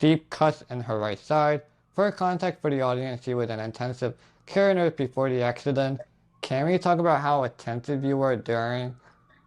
deep cuts in her right side. For context for the audience, she was an intensive care nurse before the accident. Can we talk about how attentive you were during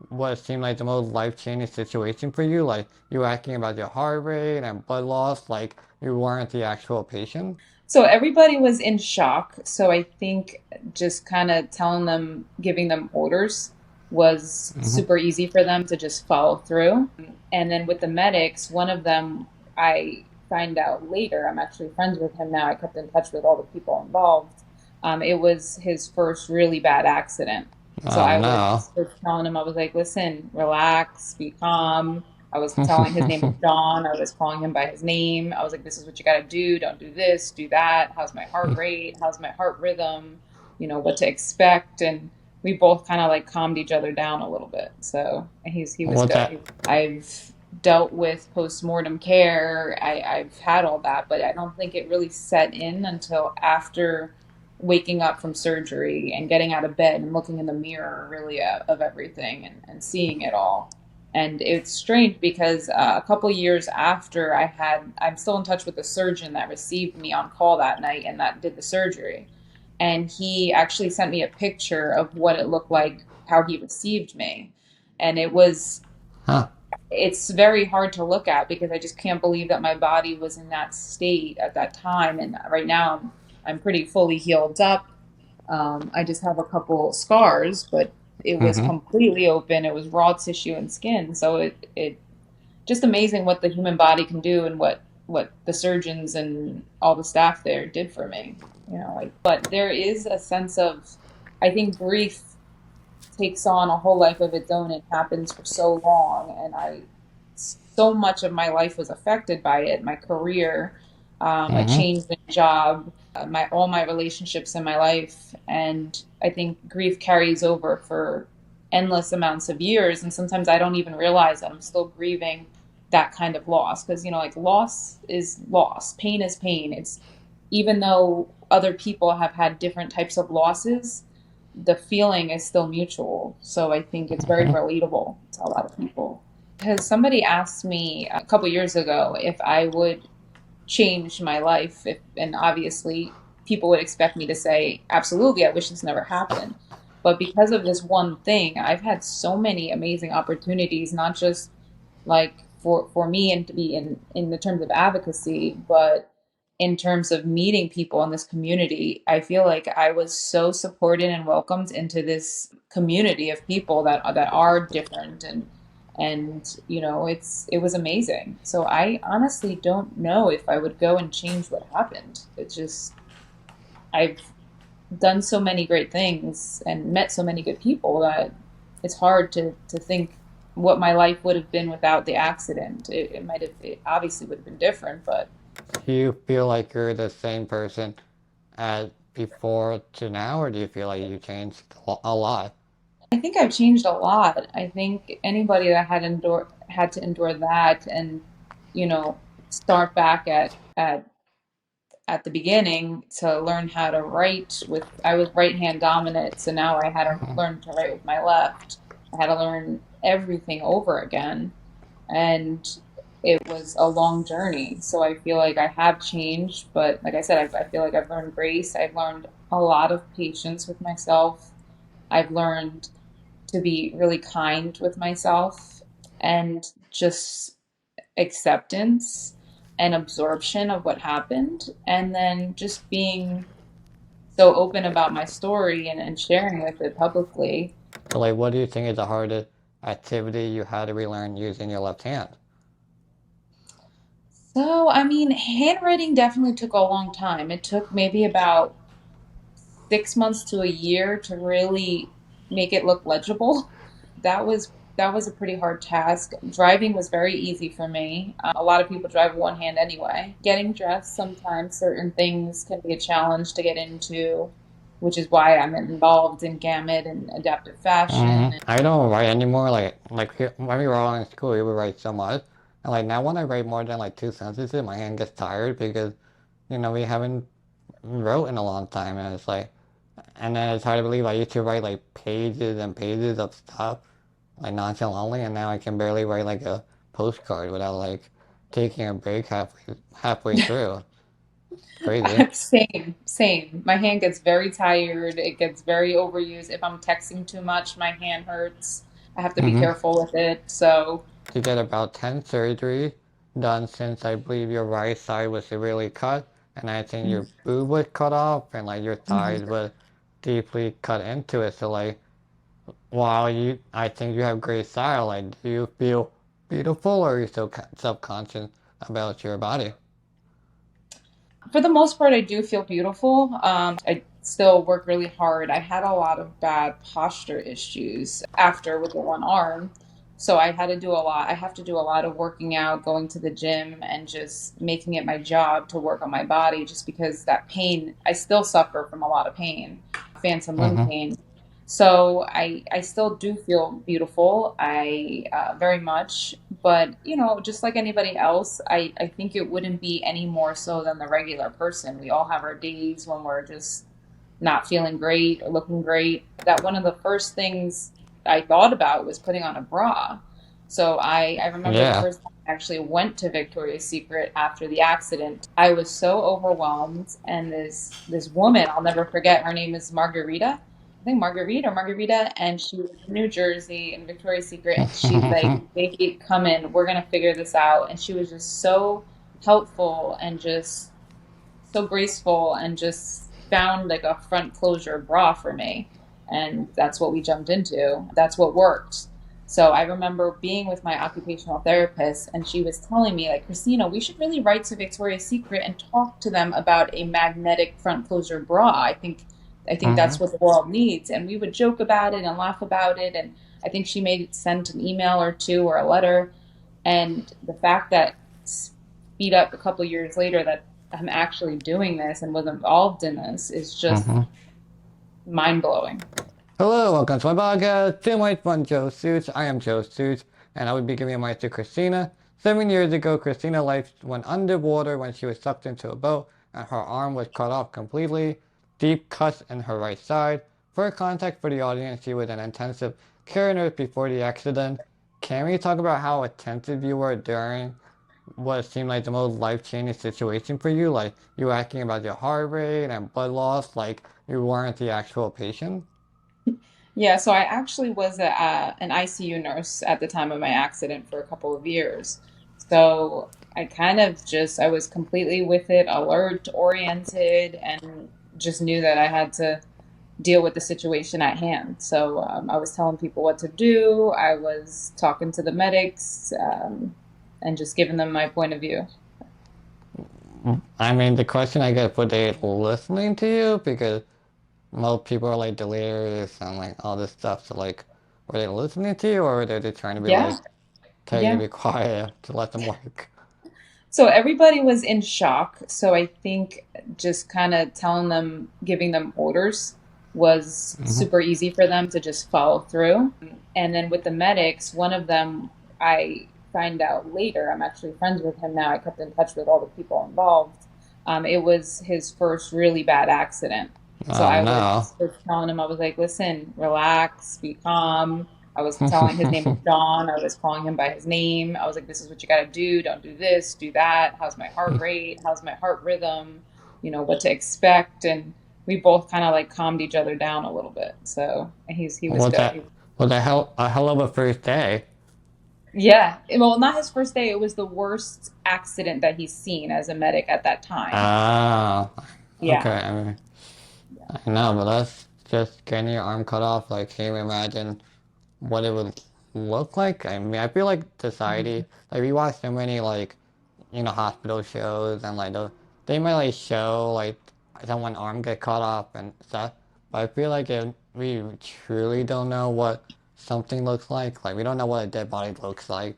what seemed like the most life-changing situation for you? Like you were asking about your heart rate and blood loss, like you weren't the actual patient. So everybody was in shock. So I think just kind of telling them, giving them orders was Hmm. super easy for them to just follow through. And then with the medics, one of them, I find out later, I'm actually friends with him now. I kept in touch with all the people involved. It was his first really bad accident. So Oh I no. was telling him, I was like, listen, relax, be calm. I was telling his name was John. I was calling him by his name. I was like, this is what you got to do. Don't do this, do that. How's my heart rate? How's my heart rhythm? What to expect. And we both kind of like calmed each other down a little bit. So he was What's good. that? I've dealt with postmortem care. I've had all that, but I don't think it really set in until after waking up from surgery and getting out of bed and looking in the mirror really of everything and seeing it all. And it's strange because a couple years after I'm still in touch with the surgeon that received me on call that night and that did the surgery. And he actually sent me a picture of what it looked like, how he received me. And Huh. it's very hard to look at because I just can't believe that my body was in that state at that time. And right now I'm pretty fully healed up. I just have a couple scars, but it was Hmm. completely open. It was raw tissue and skin. So it just amazing what the human body can do and what the surgeons and all the staff there did for me. But there is a sense of, I think grief takes on a whole life of its own and happens for so long. And so much of my life was affected by it. My career, I Hmm. changed my job, all my relationships in my life, and I think grief carries over for endless amounts of years. And sometimes I don't even realize that I'm still grieving that kind of loss because like loss is loss, pain is pain. It's even though other people have had different types of losses, the feeling is still mutual. So I think it's very Hmm. relatable to a lot of people. Because somebody asked me a couple years ago if I would change my life, and obviously people would expect me to say, absolutely, I wish this never happened. But because of this one thing, I've had so many amazing opportunities, not just like for me and to be in the terms of advocacy, but in terms of meeting people in this community. I feel like I was so supported and welcomed into this community of people that are different, and it was amazing. So I honestly don't know if I would go and change what happened. It's just I've done so many great things and met so many good people that it's hard to think what my life would have been without the accident. It obviously would have been different, but Do you feel like you're the same person as before to now, or do you feel like you changed a lot? I think I've changed a lot. I think anybody that had to endure that and start back at the beginning to learn how to write with I was right hand dominant, so now I had to learn to write with my left. I had to learn everything over again, and it was a long journey. So I feel like I have changed, but like I said, I feel like I've learned grace. I've learned a lot of patience with myself. I've learned to be really kind with myself and just acceptance and absorption of what happened, and then just being so open about my story and sharing with it publicly. So, like, what do you think is the hardest activity you had to relearn using your left hand? So, I mean, handwriting definitely took a long time. It took maybe about 6 months to a year to really make it look legible. That was a pretty hard task. Driving was very easy for me. A lot of people drive one hand anyway. Getting dressed, sometimes certain things can be a challenge to get into, which is why I'm involved in gamut and adaptive fashion. I don't write anymore. When we were all in school, we would write so much, and like now when I write more than like two sentences, my hand gets tired because we haven't wrote in a long time, and it's like, and then it's hard to believe I used to write like pages and pages of stuff like nonchalantly, and now I can barely write like a postcard without like taking a break halfway through. Crazy. Same. My hand gets very tired. It gets very overused. If I'm texting too much, my hand hurts. I have to be Mm-hmm. careful with it. So, To get about 10 surgeries done since I believe your right side was severely cut, and I think mhm, your boob was cut off, and like your mhm. thighs were deeply cut into it. So like, while I think you have great style. Like, do you feel beautiful, or are you still self-conscious about your body? For the most part, I do feel beautiful. I still work really hard. I had a lot of bad posture issues after with the one arm. So I had to do a lot. I have to do a lot of working out, going to the gym, and just making it my job to work on my body just because that pain, I still suffer from a lot of pain, phantom limb Mm-hmm. pain. So I still do feel beautiful. I very much, but just like anybody else, I think it wouldn't be any more so than the regular person. We all have our days when we're just not feeling great or looking great. That one of the first things I thought about was putting on a bra. So I remember the Yeah. first time I actually went to Victoria's Secret after the accident. I was so overwhelmed, and this woman, I'll never forget, her name is Margarita. I think Margarita, and she was in New Jersey in Victoria's Secret, and she's like, "Baby, come in, we're gonna figure this out." And she was just so helpful and just so graceful and just found like a front closure bra for me. And that's what we jumped into. That's what worked. So I remember being with my occupational therapist, and she was telling me, like, Kristina, we should really write to Victoria's Secret and talk to them about a magnetic front closure bra. I think Mm-hmm. that's what the world needs. And we would joke about it and laugh about it. And I think she made sent an email or two or a letter. And the fact that speed up a couple years later that I'm actually doing this and was involved in this is just Mm-hmm. mind blowing. Hello, welcome to my podcast, Tim White Fun Joe Suits. I am Joe Suits, and I would be giving advice to Kristina. 7 years ago, Kristina's life went underwater when she was sucked into a boat, and her arm was cut off completely, deep cuts in her right side. For context for the audience, she was an intensive care nurse before the accident. Can we talk about how attentive you were during what seemed like the most life-changing situation for you? Like, you were asking about your heart rate and blood loss, like you weren't the actual patient? Yeah, so I actually was an ICU nurse at the time of my accident for a couple of years. So I kind of just, I was completely with it, alert, oriented, and just knew that I had to deal with the situation at hand. So I was telling people what to do, I was talking to the medics, and just giving them my point of view. I mean, the question I get, were they listening to you? Because most people are like delirious and like all this stuff. So like, were they listening to you, or were they just trying to be Yeah, like, tell you to yeah. be quiet to let them work? So everybody was in shock. So I think just kind of telling them, giving them orders was Hmm. super easy for them to just follow through. And then with the medics, one of them, I find out later, I'm actually friends with him now. I kept in touch with all the people involved. It was his first really bad accident. So Oh I was no. just telling him, I was like, listen, relax, be calm. I was telling his name is John. I was calling him by his name. I was like, this is what you got to do. Don't do this, do that. How's my heart rate? How's my heart rhythm? What to expect. And we both kind of like calmed each other down a little bit. So he was Was good. that was a hell of a first day? Yeah. Well, not his first day. It was the worst accident that he's seen as a medic at that time. Ah, okay. Yeah. I mean, I know, but that's just getting your arm cut off. Like, can you imagine what it would look like? I mean, I feel like society, Mhm. like we watch so many like hospital shows and like they might like show like someone arm get cut off and stuff. But I feel like if we truly don't know what something looks like we don't know what a dead body looks like,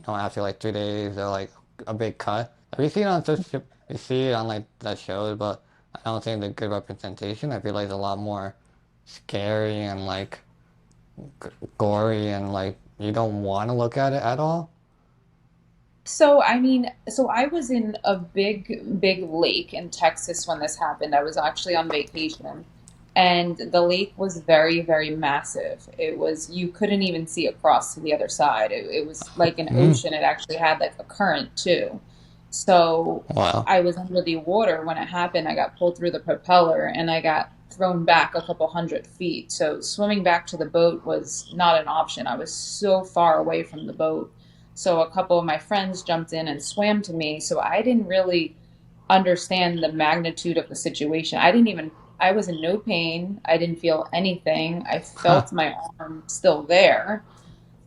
after like 3 days or like a big cut. Like, we see it on social, we see it on like the shows, but I don't think the good representation. I feel like it's a lot more scary and like gory and like you don't want to look at it at all. So, I mean, so I was in a big lake in Texas when this happened. I was actually on vacation. and the lake was very, very massive. It was, you couldn't even see across to the other side. It was like an Mm. ocean. It actually had like a current too. So Wow. I was under the water when it happened. I got pulled through the propeller and I got thrown back a couple 100 feet. So swimming back to the boat was not an option. I was so far away from the boat. So a couple of my friends jumped in and swam to me. So I didn't really understand the magnitude of the situation. I was in no pain. I didn't feel anything. I Huh. felt my arm still there.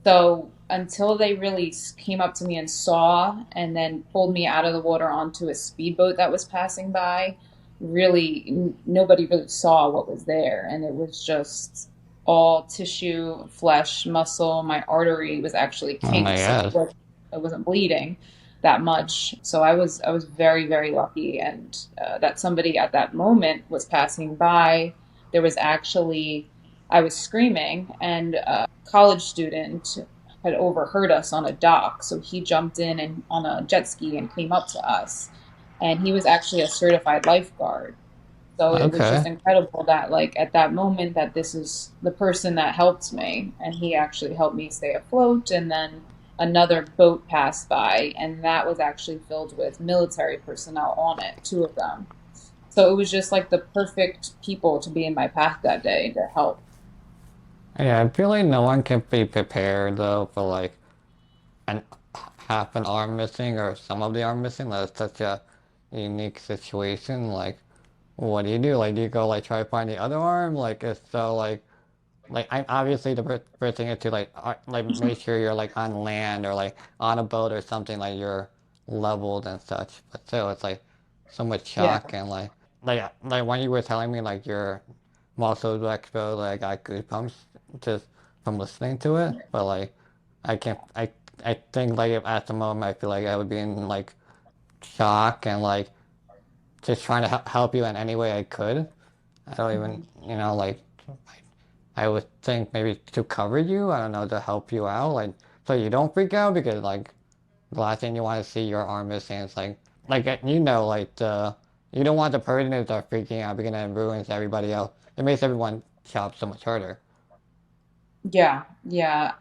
So until they really came up to me and saw and then pulled me out of the water onto a speedboat that was passing by, really nobody really saw what was there. And it was just all tissue, flesh, muscle. My artery was actually Oh my kinked, so God. it wasn't bleeding that much. So I was very, very lucky, and that somebody at that moment was passing by. There was actually, I was screaming, and a college student had overheard us on a dock. So he jumped in and on a jet ski and came up to us. And he was actually a certified lifeguard. So it was just Okay. incredible that, like, at that moment, that this is the person that helped me, and he actually helped me stay afloat. And then another boat passed by, and that was actually filled with military personnel on it, two of them. So it was just like the perfect people to be in my path that day to help. Yeah, I feel like no one can be prepared though for like an half an arm missing or some of the arm missing. That's such a unique situation. Like, what do you do? Like, do you go like try to find the other arm? Like, it's so like I'm obviously the first thing is to like make sure you're like on land or like on a boat or something like you're leveled and such. But still, it's like so much Yeah. shock and like when you were telling me like your muscles were exposed, like I got goosebumps just from listening to it. But like I can't I think like if at the moment I feel like I would be in like shock and like just trying to help you in any way I could. I don't even, Mhm. like I would think maybe to cover you, I don't know, to help you out, like so you don't freak out because like the last thing you want to see your arm missing is like you don't want the person to start freaking out because it ruins everybody else. It makes everyone shop so much harder. Yeah. Yeah.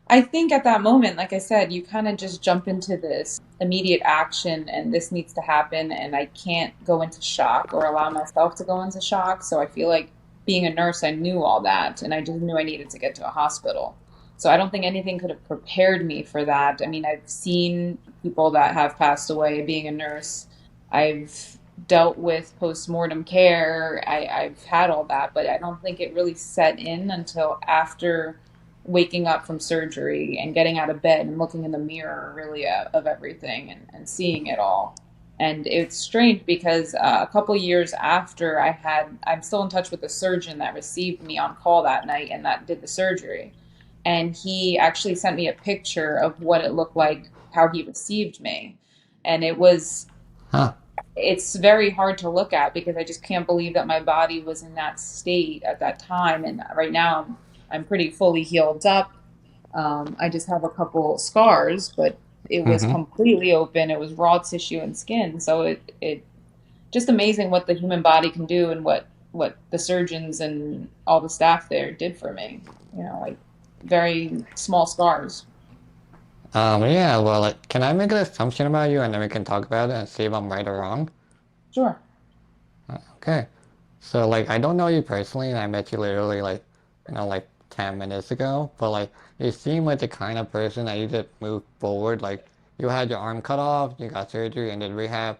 I think at that moment, like I said, you kind of just jump into this immediate action and this needs to happen, and I can't go into shock or allow myself to go into shock. So I feel like being a nurse, I knew all that, and I just knew I needed to get to a hospital. So I don't think anything could have prepared me for that. I mean, I've seen people that have passed away being a nurse. I've dealt with postmortem care. I've had all that, but I don't think it really set in until after waking up from surgery and getting out of bed and looking in the mirror really of everything and seeing it all. And it's strange because a couple years after I'm still in touch with the surgeon that received me on call that night and that did the surgery. And he actually sent me a picture of what it looked like, how he received me. And Huh. it's very hard to look at because I just can't believe that my body was in that state at that time. And right now I'm pretty fully healed up. I just have a couple scars, but it was Mm-hmm. completely open. It was raw tissue and skin. So it just amazing what the human body can do and what the surgeons and all the staff there did for me. You know, like very small scars. Yeah, well, like, can I make an assumption about you and then we can talk about it and see if I'm right or wrong? Sure. Okay. So, like, I don't know you personally, and I met you literally, like, like 10 minutes ago, but, like, you seem like the kind of person that you just move forward. Like, you had your arm cut off, you got surgery and did rehab,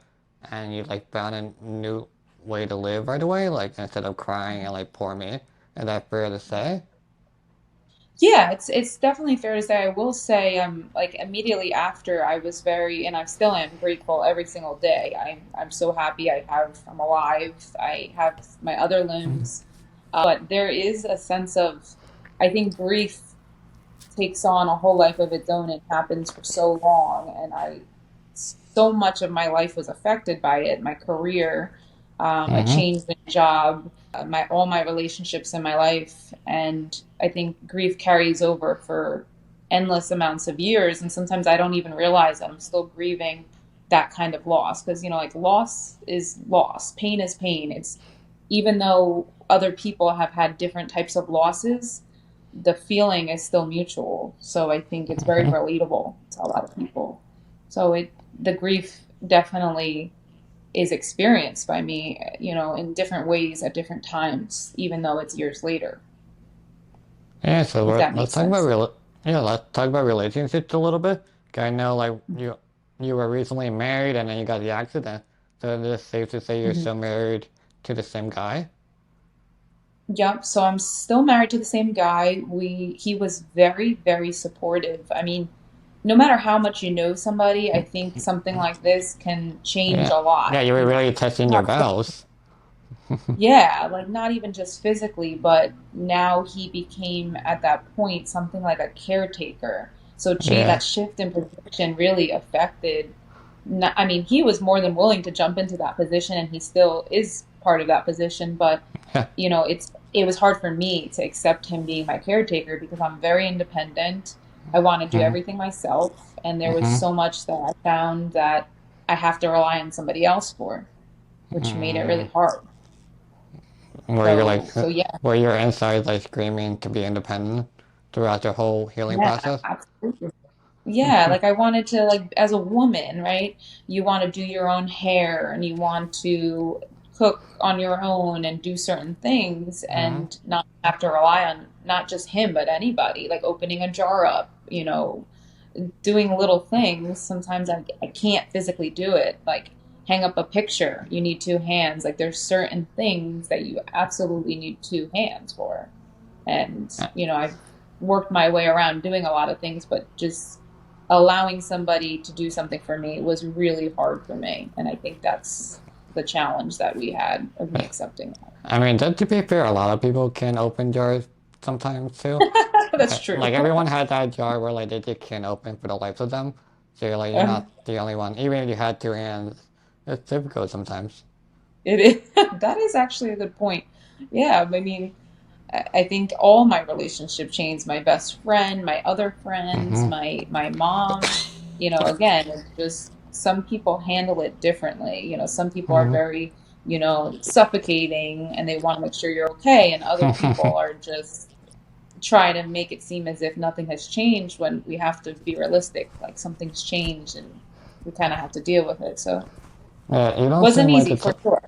and you, like, found a new way to live right away, like, instead of crying and, like, poor me. Is that fair to say? Yeah, it's definitely fair to say. I will say, like immediately after, I was very, and I still am grateful every single day. I'm so happy I'm alive. I have my other limbs, but there is a sense of, I think grief takes on a whole life of its own and happens for so long. And so much of my life was affected by it. My career, a Mm-hmm. change in job, all my relationships in my life. And I think grief carries over for endless amounts of years. And sometimes I don't even realize that I'm still grieving that kind of loss. Because, like loss is loss, pain is pain. even though other people have had different types of losses, the feeling is still mutual. So I think it's very Mhm. relatable to a lot of people. So the grief definitely is experienced by me, in different ways at different times, even though it's years later, Yeah, so if that let's makes talk about sense. let's talk about relationships a little bit. 'Cause I know like you were recently married and then you got the accident. So is it safe to say you're Mhm. still married to the same guy? Yep. So I'm still married to the same guy. He was very, very supportive. I mean, no matter how much you know somebody, I think something like this can change Yeah. a Yeah, lot. you were really testing your Not vows. Yeah, like not even just physically, but now he became at that point something like a caretaker. So Yeah. that shift in position really affected. I mean, he was more than willing to jump into that position, and he still is part of that position. But Yeah. it was hard for me to accept him being my caretaker because I'm very independent. I want to do Mhm. everything myself, and there was Mhm. so much that I found that I have to rely on somebody else for, which made it really Mm. hard. Where you're like So yeah. where you're inside like screaming to be independent throughout the whole healing Yeah, process. absolutely. Yeah, like I wanted to, like, as a woman, right? You want to do your own hair and you want to cook on your own and do certain things Mhm. and not have to rely on not just him, but anybody, like opening a jar up, doing little things. Sometimes I can't physically do it. Like hang up a picture, you need two hands. Like there's certain things that you absolutely need two hands for. And, I've worked my way around doing a lot of things, but just allowing somebody to do something for me was really hard for me. And I think that's the challenge that we had of me accepting I mean, to be fair, a lot of people can open jars sometimes too. that. That's true. Like everyone had that jar where like they just can't open for the life of them. So you're like you're Uh, not the only one. Even if you had two hands, it's difficult sometimes. it is. That is actually a good point. Yeah, I mean, I think all my relationship chains, my best friend, my other friends, Hmm. my mom, again, it's just some people handle it differently. Some people are Hmm. very, suffocating and they want to make sure you're okay, and other people are just try to make it seem as if nothing has changed when we have to be realistic. Like something's changed and we kind of have to deal with it. So Yeah, you don't wasn't seem like easy for sure.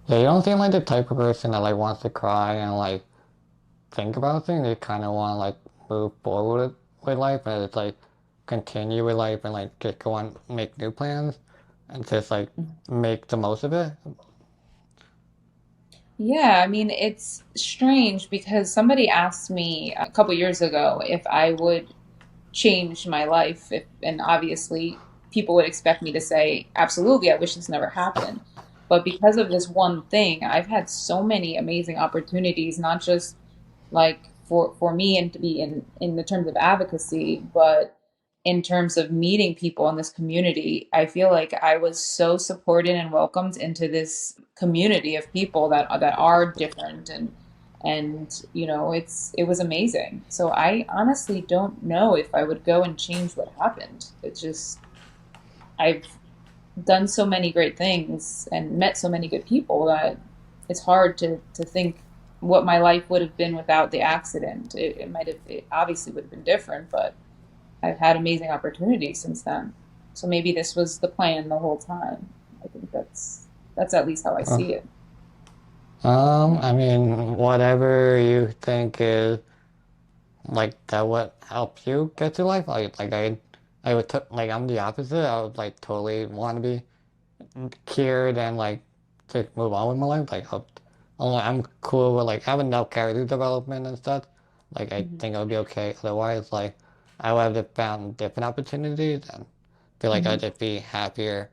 yeah, you don't seem like the type of person that like wants to cry and like think about things. They kind of want to like move forward with life and it's like continue with life and like just go on make new plans and just like make the most of it. Yeah, I mean, it's strange because somebody asked me a couple years ago if I would change my life, and obviously people would expect me to say, absolutely, I wish this never happened. But because of this one thing, I've had so many amazing opportunities, not just like for me and to be in the terms of advocacy, but in terms of meeting people in this community. I feel like I was so supported and welcomed into this community of people that are different, and it was amazing. So I honestly don't know if I would go and change what happened. It's just I've done so many great things and met so many good people that it's hard to think what my life would have been without the accident. It obviously would have been different, but I've had amazing opportunities since then. So maybe this was the plan the whole time. I think that's at least how I Uh, see it. I mean, whatever you think is like that would help you get to life. I would like I'm the opposite. I would like totally want to be cured and like to move on with my life. I'm cool with like having enough character development and stuff. Like I Hmm. think I'll be okay. Otherwise, like I would have just found different opportunities and feel like I'd Hmm. just be happier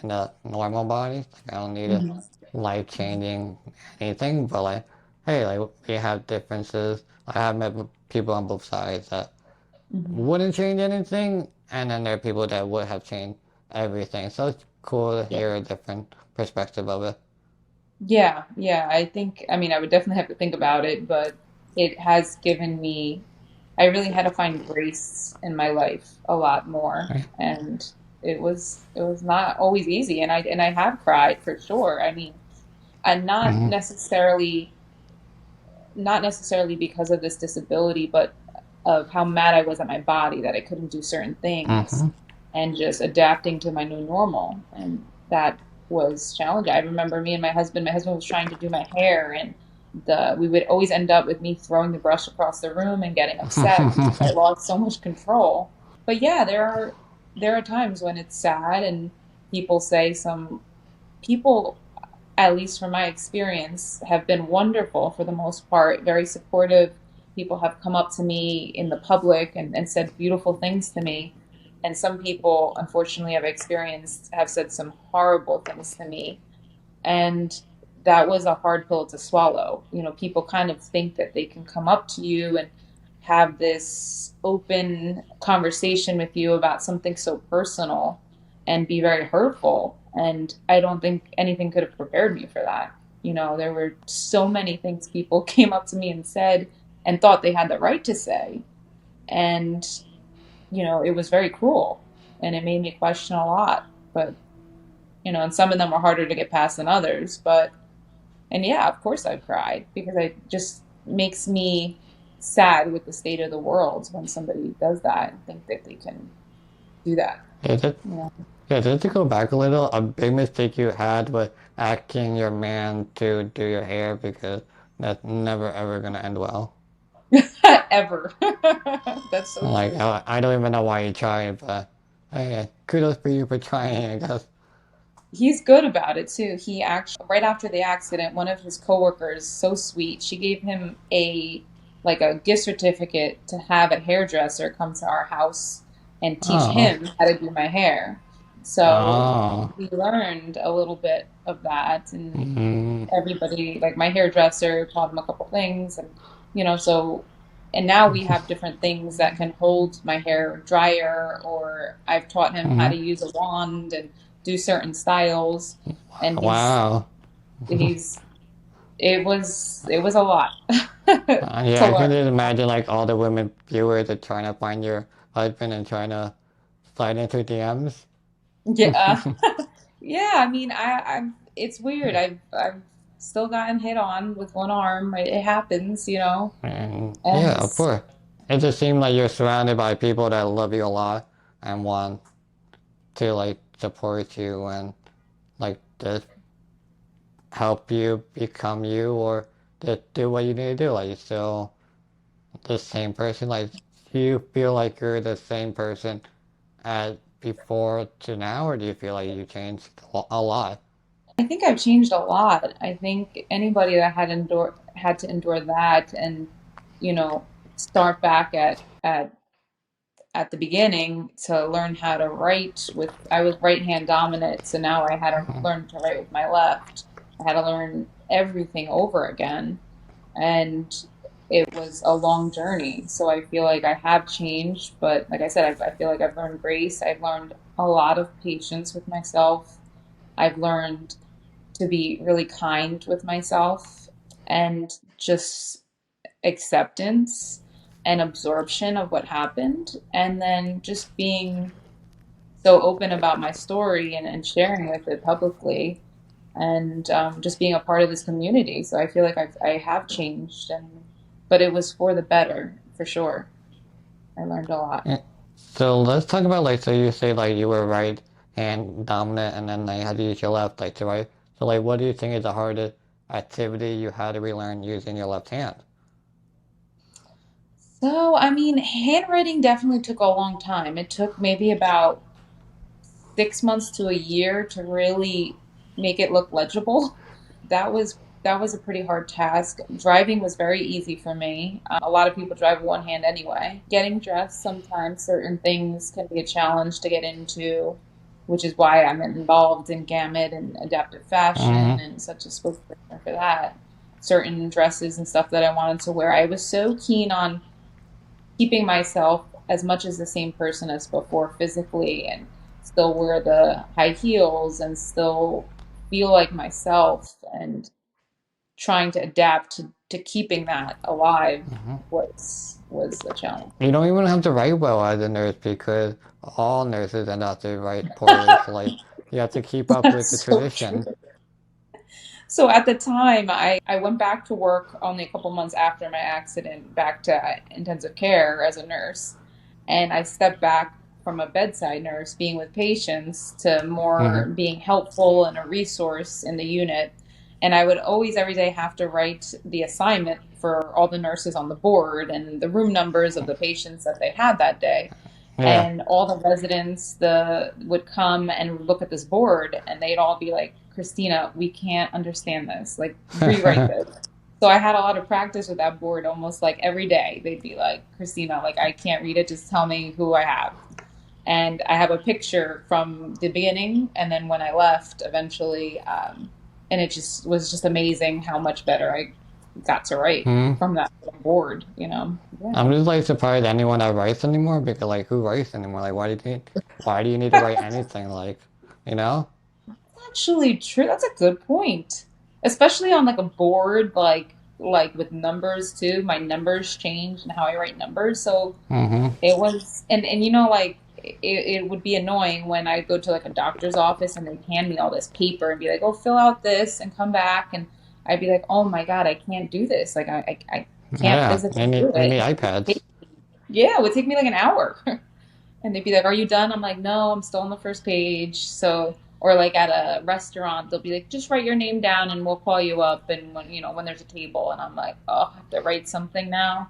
in a normal body. Like I don't need a Hmm. life changing anything, but like hey, like we have differences. I have met people on both sides that Hmm. wouldn't change anything, and then there are people that would have changed everything. So it's cool to Yeah. hear a different perspective of it. Yeah, yeah. I mean, I would definitely have to think about it, but it has given me, I really had to find grace in my life a lot more. And it was not always easy. And I have cried for sure. I mean, and Mm-hmm. not necessarily because of this disability, but of how mad I was at my body that I couldn't do certain things Mm-hmm. and just adapting to my new normal. And that was challenging. I remember me and my husband was trying to do my hair, and we would always end up with me throwing the brush across the room and getting upset because I lost so much control. But yeah, there are times when it's sad and people say some people, at least from my experience, have been wonderful for the most part, very supportive. People have come up to me in the public and said beautiful things to me. And some people, unfortunately, have said some horrible things to me. And that was a hard pill to swallow. You know, people kind of think that they can come up to you and have this open conversation with you about something so personal and be very hurtful. And I don't think anything could have prepared me for that. You know, there were so many things people came up to me and said and thought they had the right to say. And, you know, it was very cruel and it made me question a lot. But, you know, and some of them were harder to get past than others. And yeah, of course I've cried because it just makes me sad with the state of the world when somebody does that and think that they can do that. Is it? You know? Yeah, just to go back a little, a big mistake you had was asking your man to do your hair because that's never ever gonna end well. Ever. That's so Like, true. I don't even know why you tried, but hey, kudos for you for trying, I guess. He's good about it too. He actually, right after the accident, one of his coworkers, so sweet, she gave him a gift certificate to have a hairdresser come to our house and teach Oh, him how to do my hair. So oh, we learned a little bit of that, and mm, everybody, like my hairdresser, taught him a couple things, and you know, so and now we have different things that can hold my hair drier, or I've taught him how mm, to use a wand and do certain styles, and wow. he's it was a lot Yeah, to I can learn. just imagine like all the women viewers are trying to find your husband and trying to slide into DMs. Yeah, yeah. I mean, I've it's weird. I've still gotten hit on with one arm. It happens, you know, And yeah, and of course. It just seems like you're surrounded by people that love you a lot and want to like support you and like just help you become you or just do what you need to do. Like you're still the same person. Like do you feel like you're the same person as before to now, or do you feel like you changed a lot? I think I've changed a lot. I think anybody that had to endure that and, you know, start back at the beginning to learn how to write with I was right hand dominant, so now I had to Mhm. learn to write with my left. I had to learn everything over again. And it was a long journey. So I feel like I have changed, but like I said, I feel like I've learned grace. I've learned a lot of patience with myself. I've learned to be really kind with myself and just acceptance and absorption of what happened. And then just being so open about my story and sharing with it publicly and just being a part of this community. So I feel like I have changed, but it was for the better, for sure. I learned a lot. Yeah. So let's talk about like so you say like you were right and dominant and then like had to use your left like to right. So like what do you think is the hardest activity you had to relearn using your left hand? So, I mean, handwriting definitely took a long time. It took maybe about 6 months to a year to really make it look legible. That was a pretty hard task. Driving was very easy for me. A lot of people drive with one hand anyway. Getting dressed, sometimes certain things can be a challenge to get into, which is why I'm involved in gamut and adaptive fashion Mm-hmm. and such a spokesperson for that. Certain dresses and stuff that I wanted to wear. I was so keen on keeping myself as much as the same person as before physically and still wear the high heels and still feel like myself and trying to adapt to keeping that alive Mm-hmm. was a challenge. You don't even have to write well as a nurse because all nurses end up to write poorly. So like you have to keep up with the That's so tradition. true. So at the time, I went back to work only a couple months after my accident, back to intensive care as a nurse. And I stepped back from a bedside nurse being with patients to Hmm. more being helpful and a resource in the unit. And I would always every day have to write the assignment for all the nurses on the board and the room numbers of the patients that they had that day. Yeah. And all the residents would come and look at this board and they'd all be like, Kristina, we can't understand this. Like, rewrite this. So I had a lot of practice with that board almost like every day. They'd be like, Kristina, like, I can't read it. Just tell me who I have. And I have a picture from the beginning and then when I left eventually. And it just was just amazing how much better I got to write Hmm. from that board, you know? Yeah. I'm just like surprised anyone that writes anymore because like who writes anymore? Like why do you need to write anything? Like, you know? Actually true. That's a good point. Especially on like a board like with numbers too. My numbers change and how I write numbers. So Mm-hmm. it was and you know like it would be annoying when I go to like a doctor's office and they hand me all this paper and be like, "Oh, fill out this and come back." And I'd be like, "Oh my God, I can't do this. Like I can't Yeah. physically You need do you it." need It would iPads. take, yeah, it would take me like an hour. And they'd be like, "Are you done?" I'm like, "No, I'm still on the first page." So, or like at a restaurant, they'll be like, "Just write your name down and we'll call you up." And when, when there's a table, and I'm like, "Oh, I have to write something now."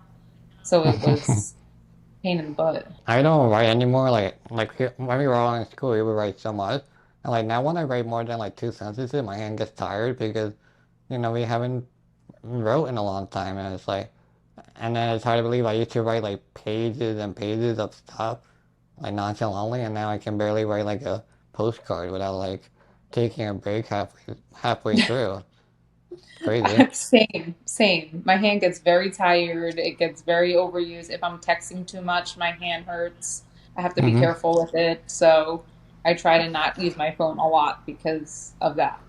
So it was pain in the butt. I don't write anymore. When we were all in school, we would write so much. And like now when I write more than like two sentences, my hand gets tired because, we haven't wrote in a long time and it's like and then it's hard to believe I used to write like pages and pages of stuff like nonchalantly and now I can barely write like a postcard without like taking a break halfway through. Crazy. Same, same. My hand gets very tired. It gets very overused. If I'm texting too much, my hand hurts. I have to be Hmm. careful with it. So I try to not use my phone a lot because of that.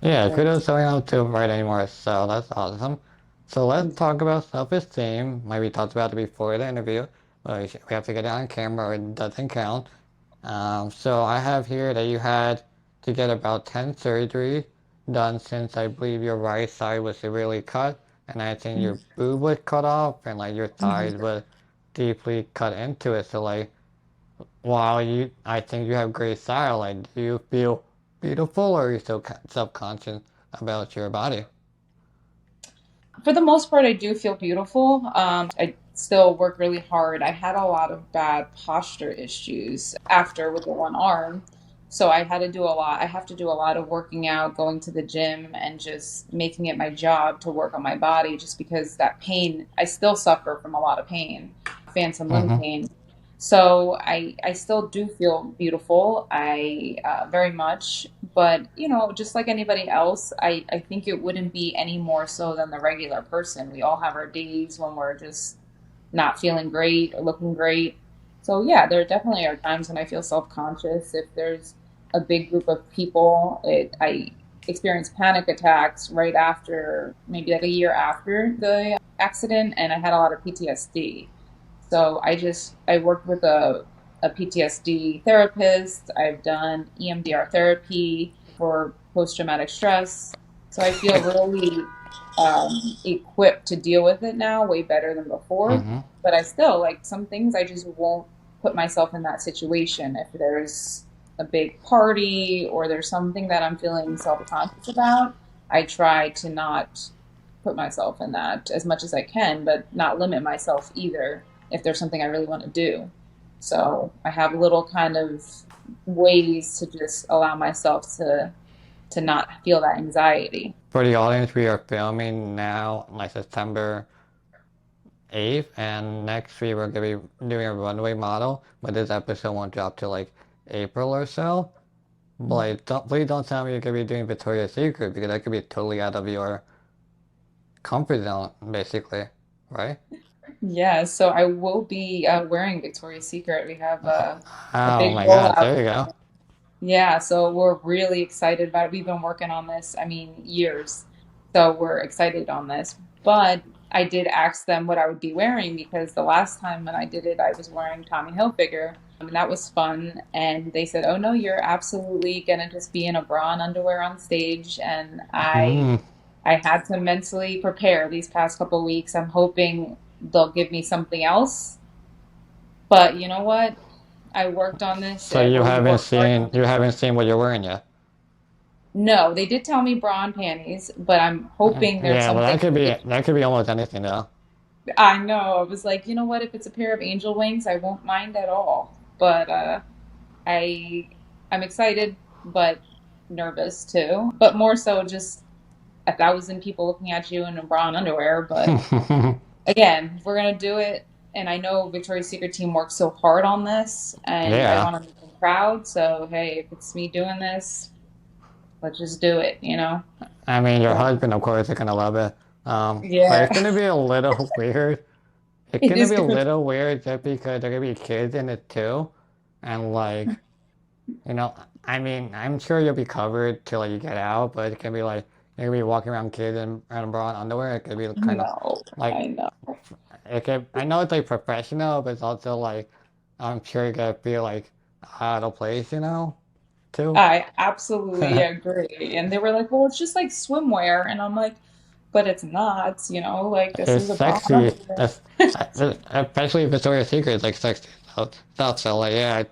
Yeah, So, kudos showing up to write anymore, so that's awesome. So let's talk about self-esteem. Like we talked about it before the interview, but we have to get it on camera or it doesn't count. So I have here that you had to get about 10 surgeries done since I believe your right side was severely cut, and I think your boob was cut off, and like your thighs mhm. were deeply cut into it. So like, while I think you have great style, like, do you feel beautiful or are you still self-conscious about your body? For the most part, I do feel beautiful. I still work really hard. I had a lot of bad posture issues after with the one arm. So I had to do a lot. I have to do a lot of working out, going to the gym, and just making it my job to work on my body just because that pain, I still suffer from a lot of pain, phantom limb Mm-hmm. pain. So I still do feel beautiful. I very much, but just like anybody else, I think it wouldn't be any more so than the regular person. We all have our days when we're just not feeling great or looking great. So yeah, there definitely are times when I feel self-conscious. If there's a big group of people, I experienced panic attacks right after, maybe like a year after the accident, and I had a lot of PTSD. So I worked with a PTSD therapist. I've done EMDR therapy for post traumatic stress. So I feel really equipped to deal with it now, way better than before. Mm-hmm. But I still like some things I just won't put myself in that situation. If there's a big party or there's something that I'm feeling self conscious about, I try to not put myself in that as much as I can, but not limit myself either if there's something I really want to do. So I have little kind of ways to just allow myself to not feel that anxiety. For the audience, we are filming now, like September 8th, and next week we're gonna be doing a runway model, but this episode won't drop till like April or so. But like, please don't tell me you're gonna be doing Victoria's Secret because that could be totally out of your comfort zone, basically, right? Yeah, so I will be wearing Victoria's Secret. We have a Oh big my God, rollout. there you go. Yeah, so we're really excited about it. We've been working on this, I mean, years. So we're excited on this. But I did ask them what I would be wearing because the last time when I did it, I was wearing Tommy Hilfiger. And that was fun. And they said, "Oh no, you're absolutely gonna just be in a bra and underwear on stage." And Mm. I had to mentally prepare these past couple of weeks. I'm hoping they'll give me something else. But you know what? I worked on this. So you We haven't worked hard seen on it. what you're wearing yet. No, they did tell me bra and panties, but I'm hoping there's Yeah, well something. that could be almost anything though. I know. I was like, you know what? If it's a pair of angel wings, I won't mind at all. But I I'm excited, but nervous too. But more so just 1,000 people looking at you in a bra and underwear. But again, we're gonna do it. And I know Victoria's Secret team worked so hard on this, and I Yeah. want to make them proud. So hey, if it's me doing this, let's just do it, you know? I mean, your So husband, of course, is gonna love it. But yeah, it's gonna be a little weird. It's it gonna is be a gonna. little weird just because there are gonna be kids in it too, and you know, I mean, I'm sure you'll be covered till like, you get out, but it can be like you're gonna be walking around kids in bra and underwear. It could be kind of No, like I know. it could. I know it's like professional, but it's also like I'm sure you're gonna feel like out of place, you know, too. I absolutely agree. And they were like, well, it's just like swimwear. And I'm like, but it's not, like this It's is a bra and sexy. underwear. Especially Victoria's Secret is like sexy stuff. So like, yeah,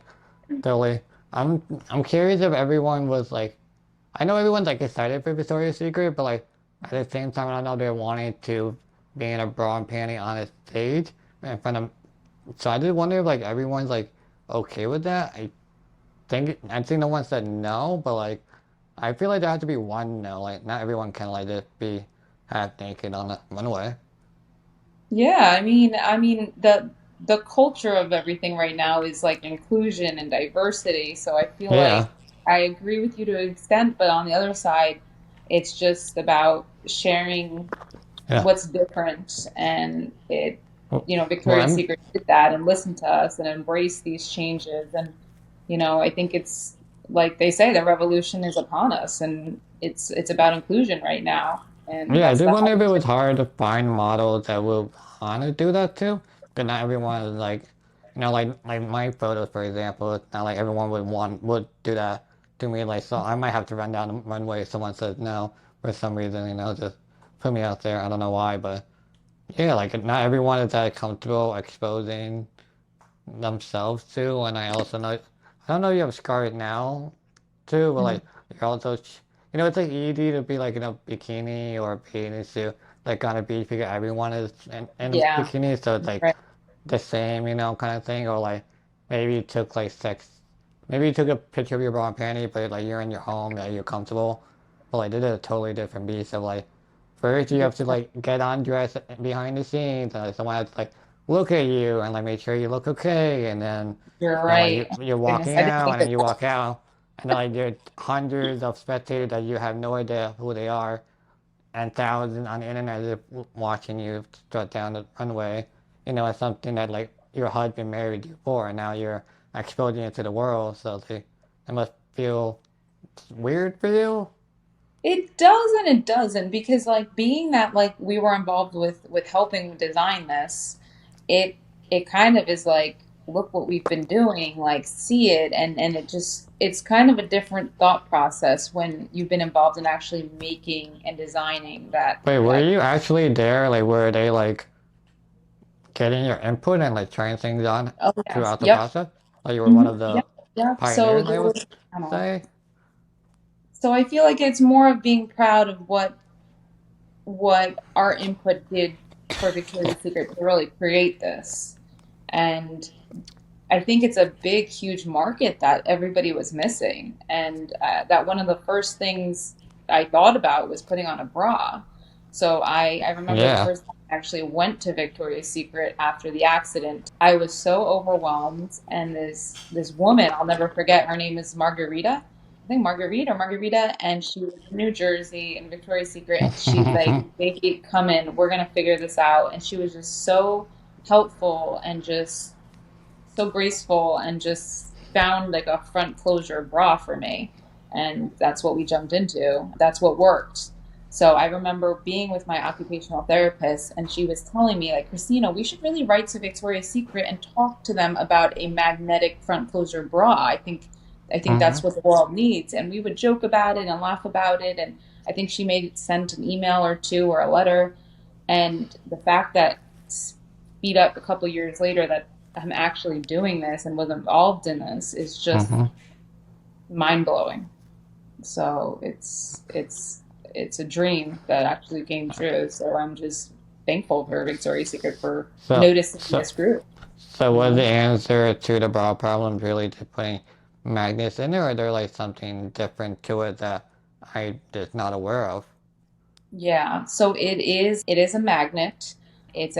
totally. I'm curious if everyone was like, I know everyone's like excited for Victoria's Secret, but like at the same time, I know they're wanting to be in a bra and panty on a stage in front of. So I did wonder if like everyone's like okay with that. I think no one said no, but like I feel like there has to be one no. Like not everyone can like just be half naked on a runway. Yeah, I mean the culture of everything right now is like inclusion and diversity. So I feel Yeah, like I agree with you to an extent, but on the other side, it's just about sharing yeah. what's different. And Well, Victoria's Secret did that and listened to us and embraced these changes. And I think it's like they say, the revolution is upon us, and it's about inclusion right now, and yeah, I that's did the wonder if it highest. was hard to find models that would want to do that too. But not everyone is like, like my photos, for example. It's not like everyone would do that to me. Like, so I might have to run down the runway if someone says no for some reason. Just put me out there. I don't know why, but yeah, like not everyone is that comfortable exposing themselves too. And I also know, I don't know if you have scars now too, but Mhm. like you're also, it's like easy to be like in a bikini or a bathing suit, like on a beach because everyone is in a Yeah, bikini, so it's like right. the same, kind of thing. Or like maybe you took like maybe you took a picture of your bra and panty, but like you're in your home, that you're comfortable. But like this is a totally different beast of like first you Yeah, have to like get undressed behind the scenes and like, someone has to like look at you and like make sure you look okay and then you're like right. you're Goodness, walking I didn't out think and then of you that. walk out and then like there are hundreds of spectators that you have no idea who they are and thousands on the internet just watching you strut down the runway. It's something that like your husband married you for and now you're exposing it to the world, so it must feel weird for you. It does and it doesn't, because like being that like we were involved with helping design this, it it kind of is like, look what we've been doing, like see it, and it's kind of a different thought process when you've been involved in actually making and designing that Wait, were that you actually there? Like, were they like getting your input and like trying things on Oh yes, throughout the yep. process? Like, you were one of Yep, the yep. So pioneers, I there would was, I don't know. say. So I feel like it's more of being proud of what our input did for Victoria's Secret to really create this. And I think it's a big, huge market that everybody was missing. And that one of the first things I thought about was putting on a bra. So I remember the Yeah. first time I actually went to Victoria's Secret after the accident. I was so overwhelmed. And this woman, I'll never forget, her name is Margarita. I think Margarita, and she was in New Jersey in Victoria's Secret, and she's like, "Baby, come in, we're gonna figure this out." And she was just so helpful and just so graceful, and just found like a front closure bra for me. And that's what we jumped into. That's what worked. So I remember being with my occupational therapist, and she was telling me, like, Christina, we should really write to Victoria's Secret and talk to them about a magnetic front closure bra. I think Mm-hmm. that's what the world needs. And we would joke about it and laugh about it. And I think she made sent an email or two or a letter. And the fact that speed up a couple of years later that I'm actually doing this and was involved in this is just Mm-hmm. mind blowing. So it's a dream that actually came true. So I'm just thankful for Victoria's Secret for So, noticing so, this group, so you was the know? answer to the bra problem really just putting magnets in there, or there like something different to it that I just not aware of? Yeah. So it is a magnet. It's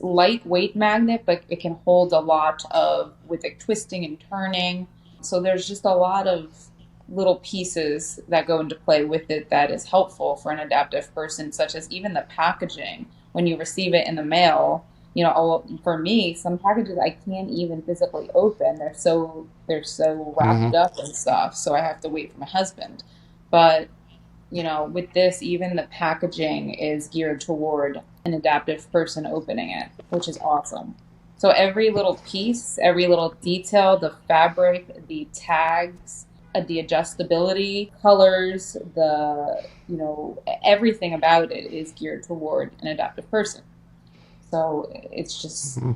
lightweight magnet, but it can hold a lot of with like twisting and turning. So there's just a lot of little pieces that go into play with it that is helpful for an adaptive person, such as even the packaging. When you receive it in the mail, for me, some packages I can't even physically open. They're so wrapped Mm-hmm. up and stuff. So I have to wait for my husband. But with this, even the packaging is geared toward an adaptive person opening it, which is awesome. So every little piece, every little detail, the fabric, the tags, the adjustability, colors, everything about it is geared toward an adaptive person. So it's just Mm-hmm.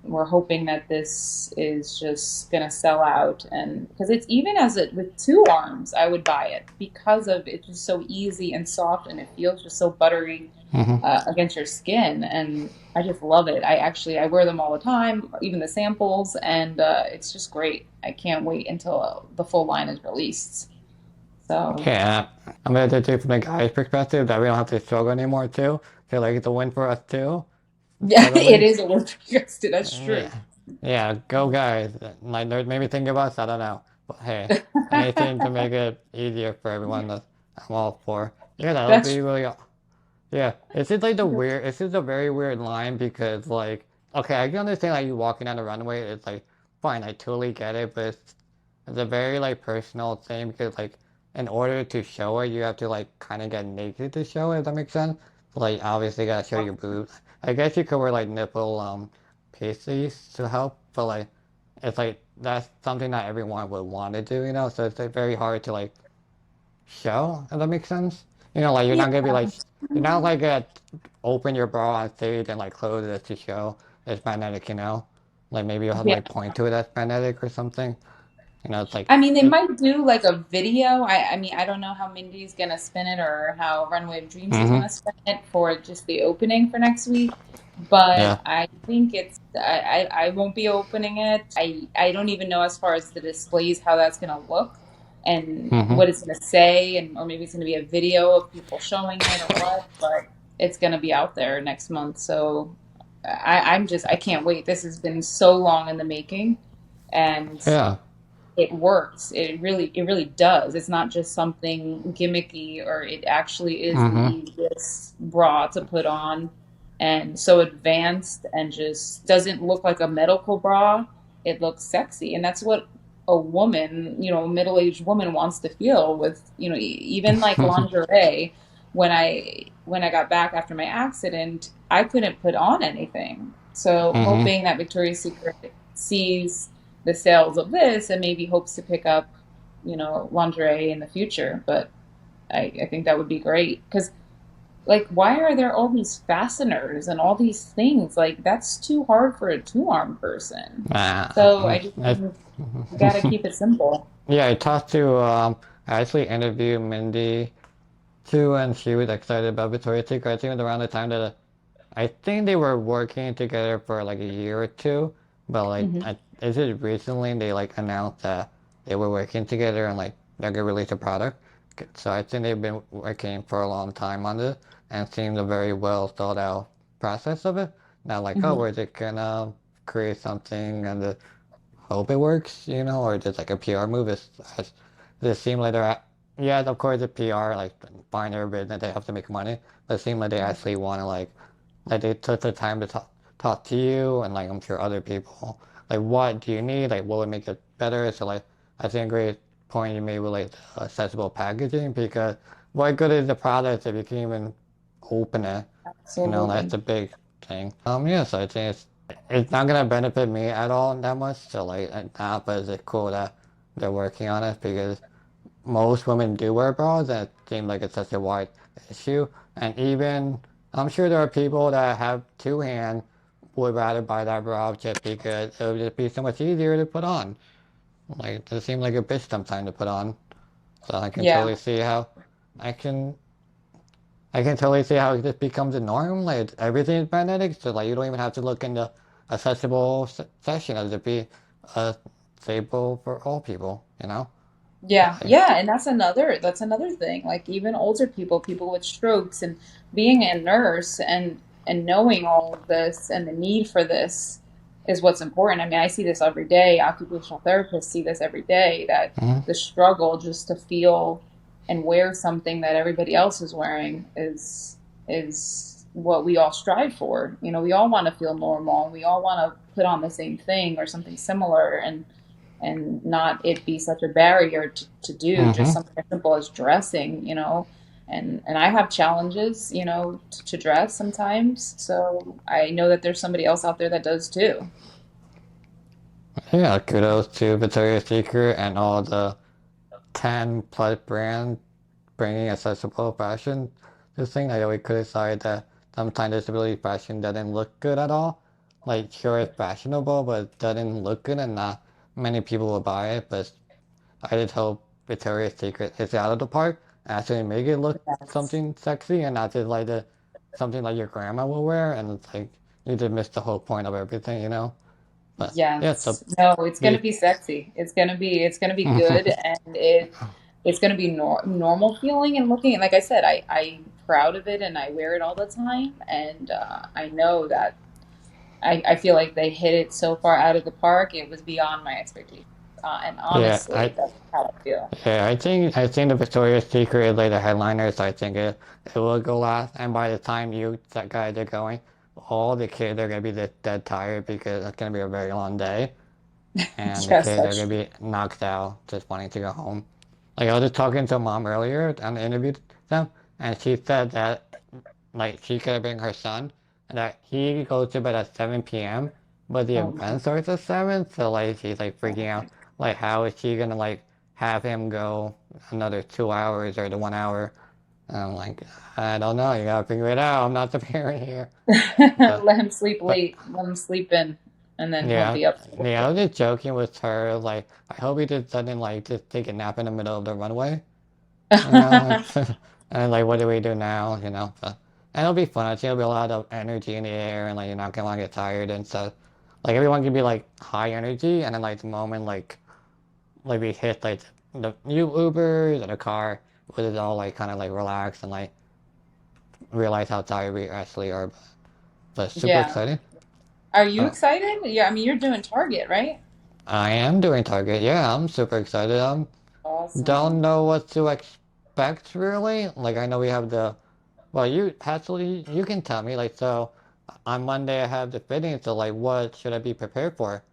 we're hoping that this is just gonna sell out, and because it's even as it with two arms I would buy it because of it's just so easy and soft and it feels just so buttery Mm-hmm. against your skin, and I just love it. I wear them all the time, even the samples, and it's just great. I can't wait until the full line is released. So Yeah, I'm gonna do from the guy's perspective that we don't have to struggle anymore too. Feel like it's a win for us too, yeah, it suddenly. is a word adjusted. That's true. Yeah. Yeah, go guys. Like maybe think of us, I don't know. But hey, anything to make it easier for everyone that I'm all for. Yeah, that'll That's be really yeah. It's just like the weird it's just a very weird line because like okay, I can understand like you walking down the runway, it's like fine, I totally get it, but it's a very like personal thing because like in order to show it you have to like kinda get naked to show it, if that makes sense. Like obviously you gotta show your boobs. I guess you could wear like nipple pasties to help, but like it's like that's something that everyone would want to do, you know. So it's like, very hard to like show, if that makes sense. You know, like you're yeah. not gonna be like you're not like gonna open your bra on stage and like close it to show it's magnetic, you know. Like maybe you'll have to Yeah. like point to it as magnetic or something. You know, it's like I mean, they it. might do like a video. I mean, I don't know how Mindy's gonna spin it or how Runway of Dreams is Mm-hmm. gonna spin it for just the opening for next week. But Yeah. I think I won't be opening it. I don't even know as far as the displays how that's gonna look and Mm-hmm. what it's gonna say, and or maybe it's gonna be a video of people showing it or what. But it's gonna be out there next month, so I can't wait. This has been so long in the making, and Yeah. it works. It really does. It's not just something gimmicky, or it actually is the Mm-hmm. easiest bra to put on and so advanced and just doesn't look like a medical bra. It looks sexy. And that's what a woman, a middle-aged woman wants to feel with, even like lingerie. When I got back after my accident, I couldn't put on anything. So Mm-hmm. hoping that Victoria's Secret sees the sales of this and maybe hopes to pick up, lingerie in the future. But I think that would be great because, like, why are there all these fasteners and all these things? Like, that's too hard for a two-arm person. So I just I, think you got to keep it simple. yeah, I talked to I actually interviewed Mindy too, and she was excited about Victoria's Secret. I think it was around the time that I think they were working together for like a year or two, but like Hmm. is it recently they like announced that they were working together and like they're gonna release a product. So I think they've been working for a long time on this and seems a very well thought out process of it. Not like oh Hmm. we're just gonna create something and hope it works, you know, or just like a PR move. It seems like they're yeah, of course the PR like fine their business they have to make money, but it seems like they actually want to like they took the time to talk to you and like I'm sure other people like what do you need like what would make it better. So like I think a great point you made with like the accessible packaging because what good is the product if you can't even open it? You know, that's Absolutely. a big thing. Yeah, so I think it's not gonna benefit me at all that much. So like, not, but it's cool that they're working on it because most women do wear bras, and it seems like it's such a wide issue. And even I'm sure there are people that have two hands would rather buy that bra just because it would just be so much easier to put on. Like it seems like a bitch sometimes to put on. So I can Yeah. totally see how I can I can totally see how this becomes a norm. Like everything is magnetic, so like you don't even have to look into accessible session as it be stable for all people. You know, Yeah, like yeah, and that's another thing. Like even older people, people with strokes, and being a nurse and knowing all of this and the need for this is what's important. I mean, I see this every day. Occupational therapists see this every day, that mhm. the struggle just to feel and wear something that everybody else is wearing is what we all strive for. You know, we all want to feel normal. We all want to put on the same thing or something similar, and not it be such a barrier to do just Mm-hmm. something as simple as dressing, and I have challenges, to dress sometimes. So I know that there's somebody else out there that does too. Yeah, kudos to Victoria's Secret and all the 10 plus brands bringing accessible fashion. This thing I always criticize that sometimes disability fashion doesn't look good at all. Like, sure, it's fashionable, but it doesn't look good and not many people will buy it. But I just hope Victoria's Secret hits it out of the park and actually make it look Yes. something sexy and not just like something like your grandma will wear. And it's like, you just miss the whole point of everything, you know? But yeah, so Yes. No, it's gonna be. be sexy. It's gonna be good, and it's gonna be normal feeling and looking. And like I said, I'm proud of it, and I wear it all the time. And I know that I feel like they hit it so far out of the park. It was beyond my expectations. And Yeah, honestly, that's how I feel. yeah, I think the Victoria's Secret is like the headliners. I think it will go last, and by the time you that guys are going, all the kids are gonna be dead tired because it's gonna be a very long day, and the Yes, kids are that's gonna true. be knocked out just wanting to go home. Like I was just talking to a mom earlier on the interview them, and she said that like she could bring her son, and that he goes to bed at 7 p.m. but the Oh my event starts at 7, so like she's like freaking God. out. Like how is she gonna like have him go another 2 hours or the 1 hour? And I'm like, I don't know. You gotta figure it out. I'm not the parent here. But Let him sleep but late. Let him sleep in, and then he'll yeah, be up. yeah. I was just joking with her. Like I hope he just doesn't like just take a nap in the middle of the runway. You know, and like, what do we do now? You know, and it'll be fun. I think there'll be a lot of energy in the air, and like you're not gonna want to get tired and stuff. Like everyone can be like high energy, and then like the moment like we hit like the new Ubers or the car, with it all like kind of like relax and like realize how tired we actually are. But super Yeah. exciting. Are you Uh, excited? Yeah, I mean, you're doing Target, right? I am doing Target. Yeah, I'm super excited. Don't Awesome. know what to expect really. Like I know we have the Well, actually, you can tell me, like, so on Monday I have the fitting, so like, what should I be prepared for?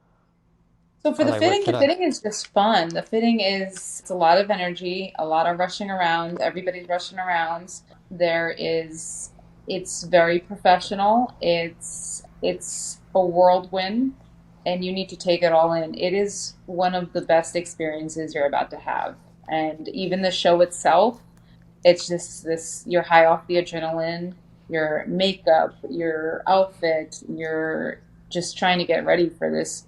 So for Or the like, what fitting, the should I? fitting is just fun. The fitting is it's a lot of energy, a lot of rushing around. Everybody's rushing around. There is it's very professional. It's a whirlwind, and you need to take it all in. It is one of the best experiences you're about to have. And even the show itself, it's just this you're high off the adrenaline, your makeup, your outfit, you're just trying to get ready for this,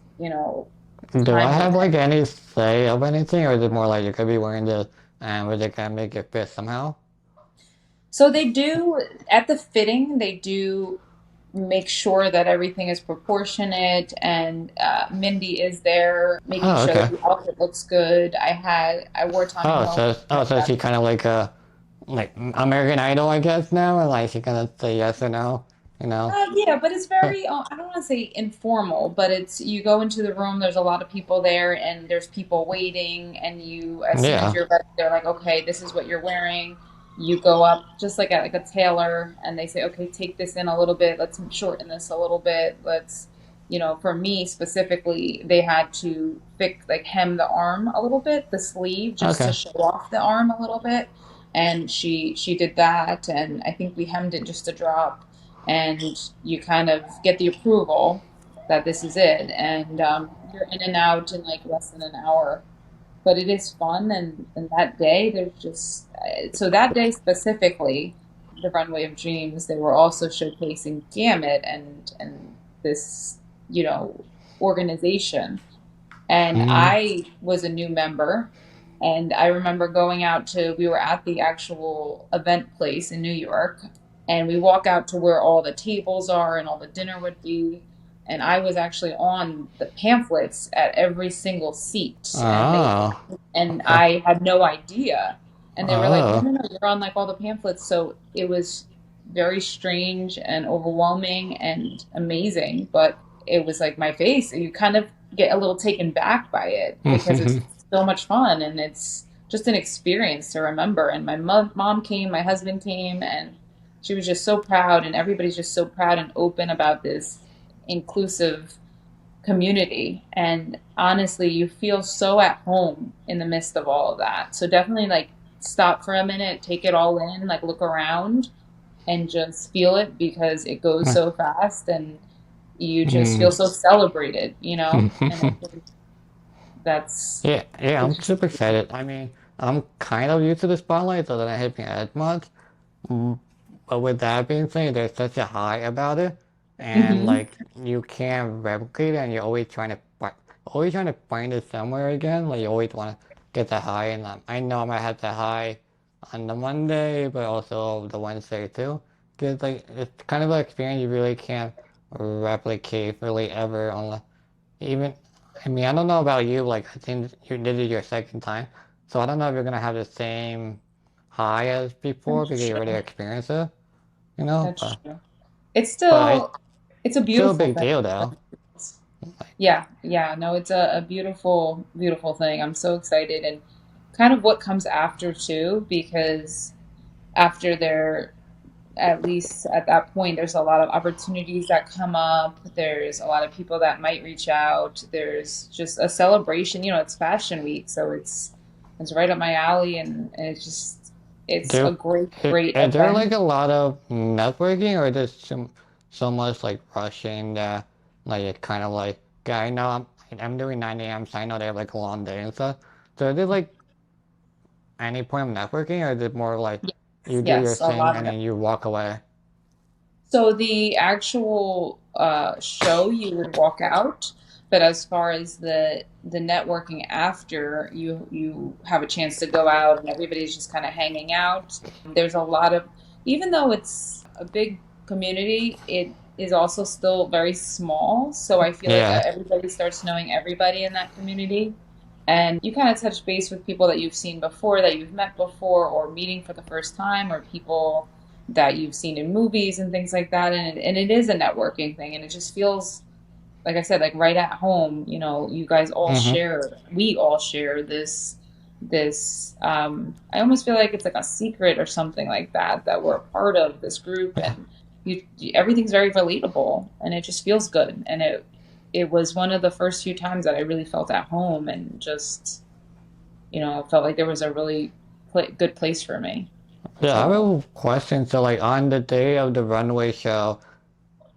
Do I time have limit. like any say of anything, or is it more like you could be wearing this and we're just gonna make it fit somehow? So they do at the fitting, they do make sure that everything is proportionate, and Mindy is there making Oh, sure that okay. the outfit looks good. I wore Tommy Hilfiger. So she kind of like like American Idol, I guess now, and like she gonna say yes or no, you know? Yeah, but it's very, I don't want to say informal, but it's you go into the room, there's a lot of people there, and there's people waiting, and as soon as Yeah. you're ready, they're like, okay, this is what you're wearing. You go up just like a tailor, and they say, okay, take this in a little bit, let's shorten this a little bit, let's. for me specifically, they had to fix like hem the arm a little bit, the sleeve, just to Okay. show off the arm a little bit. And she did that, and I think we hemmed it just a drop, and you kind of get the approval that this is it, and you're in and out in like less than an hour. But it is fun, and that day there's just so that day specifically, the Runway of Dreams, they were also showcasing Gamut and this, you know, organization. And Mm. I was a new member. And I remember going out to, we were at the actual event place in New York, and we walk out to where all the tables are and all the dinner would be. And I was actually on the pamphlets at every single seat, Oh. and Okay. I had no idea. And they were like, no, Oh. no, no, you're on like all the pamphlets. So it was very strange and overwhelming and amazing, but it was like my face. You kind of get a little taken back by it because it's so much fun and it's just an experience to remember. And my mom came, my husband came, and she was just so proud, and everybody's just so proud and open about this inclusive community. And honestly, you feel so at home in the midst of all of that. So definitely like stop for a minute, take it all in, like look around and just feel it because it goes so fast and you just Mm. feel so celebrated, you know? And I think that's Yeah, yeah, I'm it's just super excited. I mean, I'm kind of used to the spotlight, so that I hit me as much. Mm, But with that being said, there's such a high about it, and hmm like you can't replicate it, and you're always trying to find it somewhere again. Like you always want to get the high, and I know I might have the high on the Monday, but also the Wednesday too, because like it's kind of an experience you really can't replicate really ever on even. I mean, I don't know about you. Like I think you did it your second time, so I don't know if you're gonna have the same high as before that's because you already true. experienced it, you know. That's true. It's But still it's a it's still a beautiful big thing. deal though. Like, Yeah, yeah, no, it's a beautiful, beautiful thing. I'm so excited and kind of what comes after too, because after there, at least at that point, there's a lot of opportunities that come up. There's a lot of people that might reach out. There's just a celebration. It's Fashion Week, so it's right up my alley, and it's a there, great, great is there like event. a lot of networking, or just so much like rushing that like it kind of like yeah, I know I'm doing 9 a.m. so I know they have like a long day and stuff. So is it like any point of networking, or is it more like Yes, you do your yes, a thing lot and of it. then you walk away? So the actual show, you would walk out, but as far as the networking after, you have a chance to go out and everybody's just kind of hanging out. There's a lot of, even though it's a big community, it is also still very small. So I feel like Yeah. everybody starts knowing everybody in that community. And you kind of touch base with people that you've seen before, that you've met before, or meeting for the first time, or people that you've seen in movies and things like that. And it is a networking thing. And it just feels, like I said, like right at home, you guys all Mm-hmm. share, we all share this, I almost feel like it's like a secret or something like that, that we're a part of this group, Yeah. and everything's very relatable and it just feels good. And it was one of the first few times that I really felt at home and just, felt like there was a really good place for me. Yeah, I have So, a question. So like on the day of the runway show,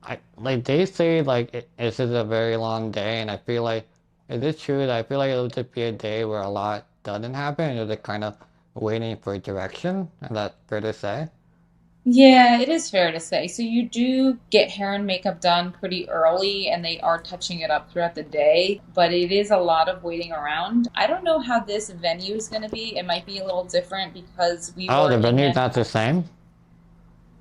I like they say like this is a very long day, and I feel like is it true that I feel like it'll just be a day where a lot doesn't happen, and you're just kind of waiting for direction, and that's fair to say. yeah, it is fair to say. So you do get hair and makeup done pretty early, and they are touching it up throughout the day, but it is a lot of waiting around. I don't know how this venue is going to be. It might be a little different because we Oh, were the in venue's Manhattan. not the same.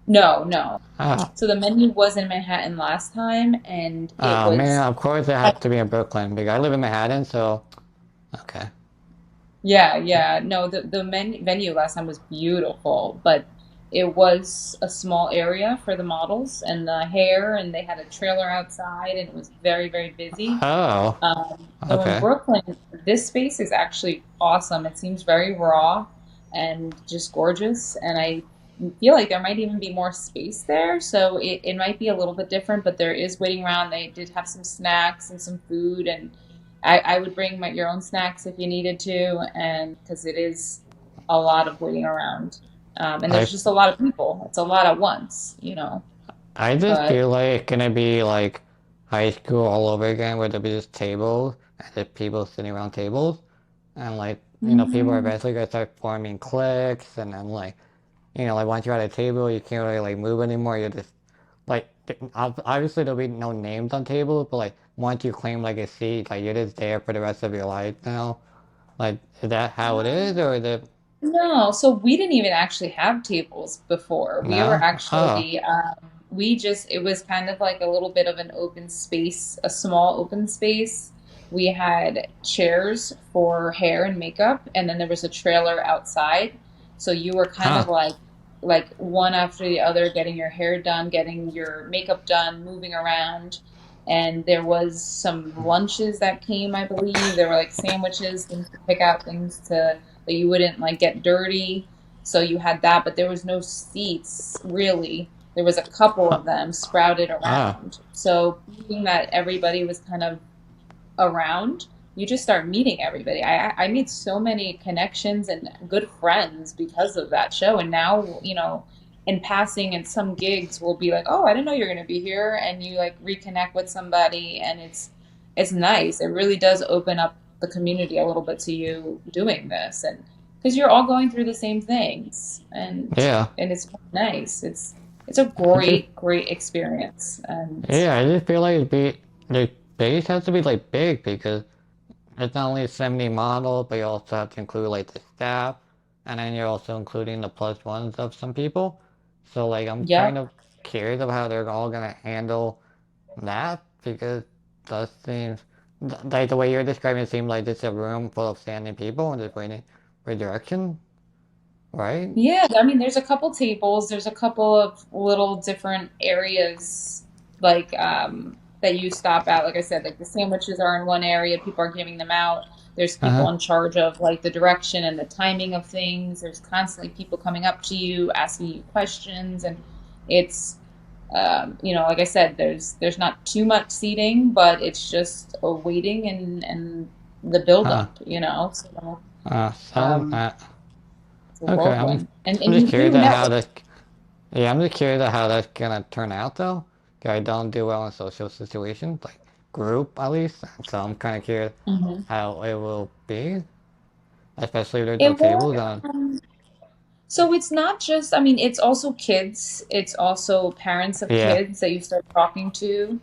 No, no. Oh, So the menu was in Manhattan last time, and it oh man, was, of course it has to be in Brooklyn because I live in Manhattan, so okay. yeah, yeah. No, the venue last time was beautiful, but it was a small area for the models and the hair, and they had a trailer outside, and it was very, very busy. Oh, So in okay. Brooklyn, this space is actually awesome. It seems very raw and just gorgeous. And I feel like there might even be more space there. So it might be a little bit different, but there is waiting around. They did have some snacks and some food, and I would bring your own snacks if you needed to, and because it is a lot of waiting around. And I there's just a lot of people. It's a lot at once, you know. I just But feel like it's gonna be like high school all over again, where there'll be just tables and just people sitting around tables, and like people are mm, eventually gonna start forming cliques, and then like like once you're at a table, you can't really like move anymore. You're just like obviously there'll be no names on tables, but like once you claim like a seat, like you're just there for the rest of your life now. Like, is that how it is, or is it no, so we didn't even actually have tables before. We were no? Oh, actually, it was kind of like a little bit of an open space, a small open space. We had chairs for hair and makeup, and then there was a trailer outside. So you were kind huh, of like one after the other, getting your hair done, getting your makeup done, moving around. And there was some lunches that came, I believe. There were like sandwiches, things to pick out, things to that you wouldn't like get dirty. So you had that, but there was no seats really. There was a couple huh, of them sprouted ah, around. So being that everybody was kind of around, you just start meeting everybody. I made so many connections and good friends because of that show. And now, in passing at some gigs, we'll be like, "Oh, I didn't know you're going to be here," and you like reconnect with somebody, and it's nice. It really does open up the community a little bit to you doing this, and because you're all going through the same things, yeah. and it's nice. It's a I just great experience, and Yeah, I just feel like the base has to be like big because it's not only 70 models, but you also have to include like the staff, and then you're also including the plus ones of some people. So like I'm kind yep. of curious of how they're all gonna handle that because it does seem like the way you're describing it seems like it's a room full of standing people and just waiting for direction, right? Yeah, I mean, there's a couple tables, there's a couple of little different areas like that you stop at. Like I said, like the sandwiches are in one area, people are giving them out. There's people Uh-huh. in charge of like the direction and the timing of things. There's constantly people coming up to you, asking you questions, and it's like I said, there's not too much seating, but it's just a waiting and the build Huh. up, you know. So So um, it's a okay, I'm whirlwind, and I'm and just you curious at how network. this. Yeah, I'm just curious at how that's gonna turn out though. 'Cause I don't do well in social situations, like group at least. So I'm kind of curious Mhm. how it will be, especially if there's no It tables won't. on. So it's not just, I mean, it's also kids. It's also parents of Yeah, kids that you start talking to.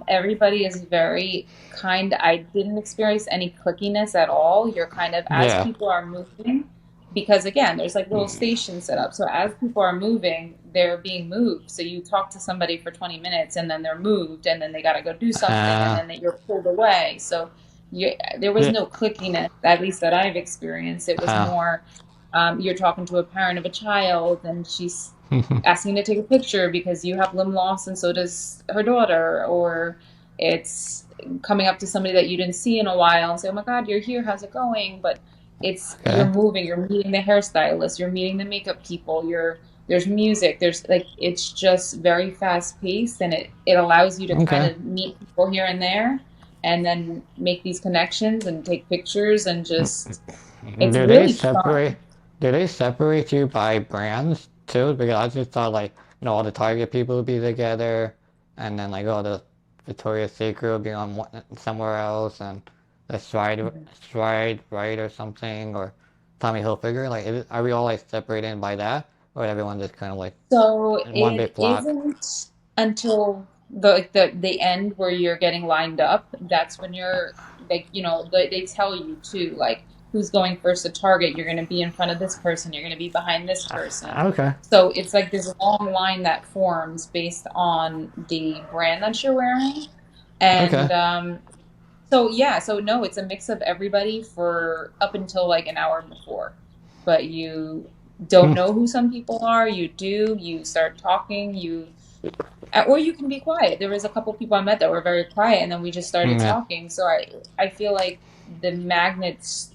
Everybody is very kind. I didn't experience any clickiness at all. You're kind of, as yeah, people are moving, because again, there's like little stations set up. So as people are moving, they're being moved. So you talk to somebody for 20 minutes and then they're moved and then they got to go do something and uh, then you're pulled away. So there was yeah, no clickiness, at least that I've experienced. It was uh, more you're talking to a parent of a child and she's asking to take a picture because you have limb loss and so does her daughter, or it's coming up to somebody that you didn't see in a while and say, "Oh my God, you're here. How's it going?" But you're okay, moving. You're meeting the hairstylist. You're meeting the makeup people. There's music. There's like it's just very fast paced, and it allows you to kind okay. of meet people here and there, and then make these connections and take pictures and just it's Do they really separate? fun. Do they separate you by brands too? Because I just thought like all the Target people would be together, and then like all the Victoria's Secret would be on somewhere else, and the Stride Right or something, or Tommy Hilfiger. Like, are we all like separated by that, or everyone just kind of like So in one it big block? isn't until the end where you're getting lined up. That's when you're like, they tell you too, like who's going first to Target. You're going to be in front of this person. You're going to be behind this person. Okay, So it's like this long line that forms based on the brand that you're wearing. okay, And so yeah, so no, it's a mix of everybody for up until like an hour before. But you don't hmm. know who some people are. You do. You start talking. Or you can be quiet. There was a couple people I met that were very quiet, and then we just started Yeah, talking. So I feel like the magnets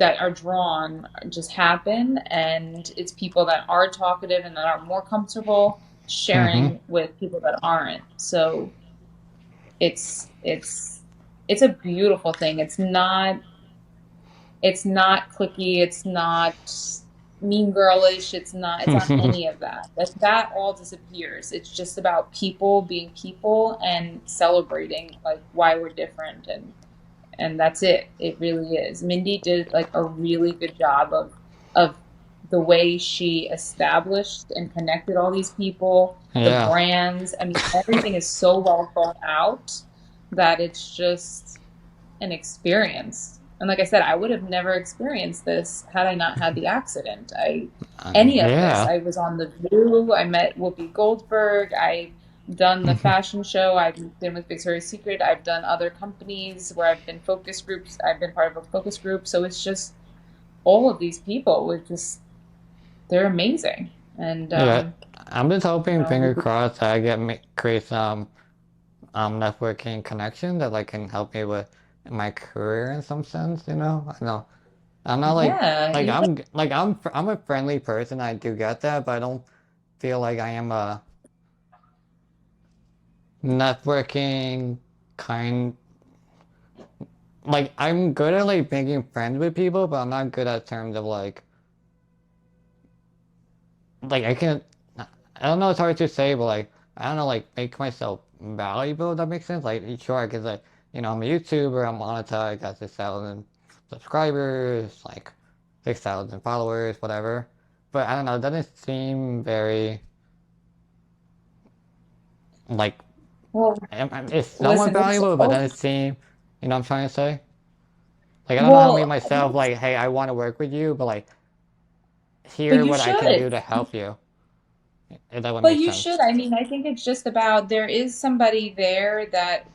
that are drawn just happen, and it's people that are talkative and that are more comfortable Mm-hmm. sharing with people that aren't. So it's it's a beautiful thing. It's not clicky, it's not mean girlish, it's not any of that. That all disappears. It's just about people being people and celebrating like why we're different, and that's it. It really is. Mindy did like a really good job of the way she established and connected all these people, the Yeah. brands. I mean, everything is so well thought out that it's just an experience. And like I said, I would have never experienced this had I not had the accident. Any of this. Yeah. I was on The View. I met Whoopi Goldberg. I've done the fashion show. I've been with Victoria's Secret. I've done other companies where I've been focus groups. I've been part of a focus group. So it's just all of these people with just they're amazing. And Yeah. I'm just hoping, you finger crossed, that I create some networking connection that like can help me with my career in some sense, you know? I know I'm not yeah, you I'm a friendly person, I do get that, but I don't feel like I am a networking kind like I'm good at like making friends with people, but I'm not good at terms of like I can't I don't know, it's hard to say, but like I don't know, like make myself valuable, if that makes sense. Like sure I could like I'm a YouTuber, I'm monetized, got 6,000 subscribers, like 6,000 followers, whatever. But I don't know, it doesn't seem very like well it's somewhat listen, it's valuable, but oh, doesn't seem what I'm trying to say? Like I don't know how to make well, myself like, hey, I want to work with you, but like but here you what I can should. do to help you. If that would But make you sense. should. I mean, I think it's just about there is somebody there that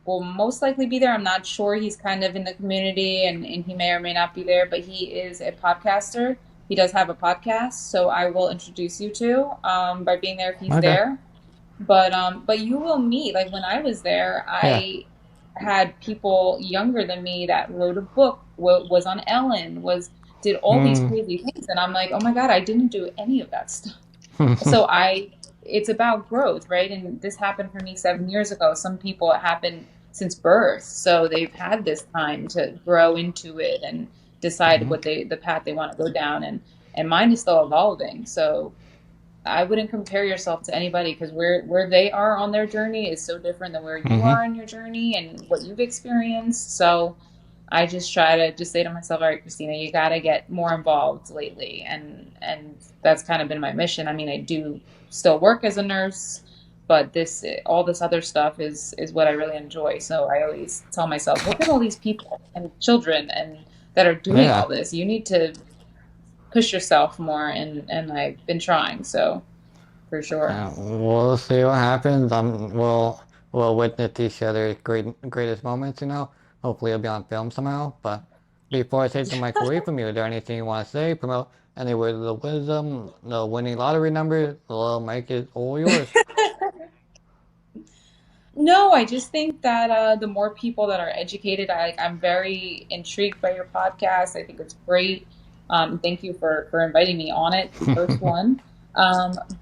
will most likely be there. I'm not sure. He's kind of in the community and he may or may not be there, but he is a podcaster. He does have a podcast, so I will introduce you to by being there if he's Okay. there. But you will meet. Like when I was there, Yeah. I had people younger than me that wrote a book, was on Ellen, was did all these Hmm. crazy things, and I'm like, oh my God, I didn't do any of that stuff. So it's about growth, right? And this happened for me 7 years ago. Some people it happened since birth, so they've had this time to grow into it and decide what the path they want to go down, and mine is still evolving. So I wouldn't compare yourself to anybody because where they are on their journey is so different than where you Hmm. are in your journey and what you've experienced. So I just try to just say to myself, all right, Christina, you got to get more involved lately, and that's kind of been my mission. I mean, I do still work as a nurse, but this all this other stuff is what I really enjoy. So I always tell myself, look at all these people and children and that are doing Yeah. all this. You need to push yourself more, and I've been trying. So for sure. We'll see what happens. We'll witness each other's greatest moments, you know. Hopefully it'll be on film somehow. But before I take the mic away from you, is there anything you want to say? Promote any words of wisdom, the winning lottery number? The little mic is all yours. No, I just think that the more people that are educated, I'm very intrigued by your podcast. I think it's great. Thank you for inviting me on it, the first one.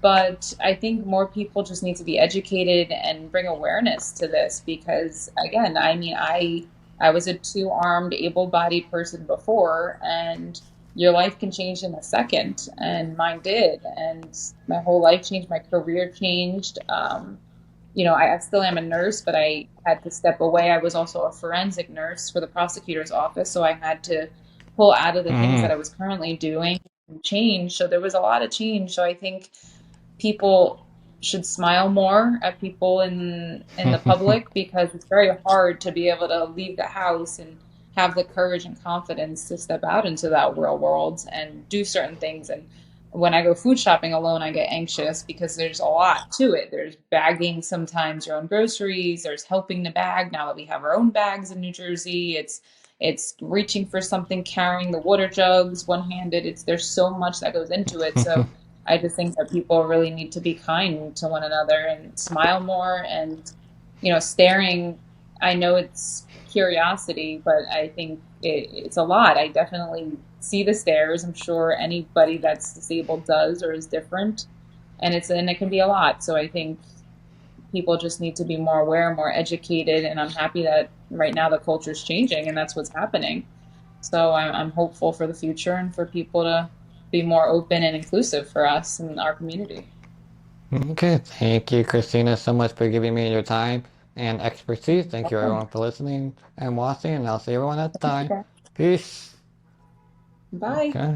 But I think more people just need to be educated and bring awareness to this because, again, I mean, I was a two-armed, able-bodied person before, and your life can change in a second, and mine did, and my whole life changed, my career changed. I still am a nurse, but I had to step away. I was also a forensic nurse for the prosecutor's office, so I had to pull out of the things that Mm. I was currently doing and change. So there was a lot of change. So I think people should smile more at people in the public because it's very hard to be able to leave the house and have the courage and confidence to step out into that real world and do certain things. And when I go food shopping alone, I get anxious because there's a lot to it. There's bagging sometimes your own groceries, there's helping to bag now that we have our own bags in New Jersey. It's reaching for something, carrying the water jugs one-handed. It's there's so much that goes into it. So I just think that people really need to be kind to one another and smile more and staring I know it's curiosity, but I think it's a lot. I definitely see the stairs. I'm sure anybody that's disabled does or is different, and it can be a lot. So I think people just need to be more aware, more educated, and I'm happy that right now the culture is changing and that's what's happening. So I'm hopeful for the future and for people to be more open and inclusive for us in our community. Okay, thank you, Christina, so much for giving me your time and expertise. Thank you, Welcome. everyone, for listening and watching, and I'll see everyone next time. Okay. Peace. Bye. Okay.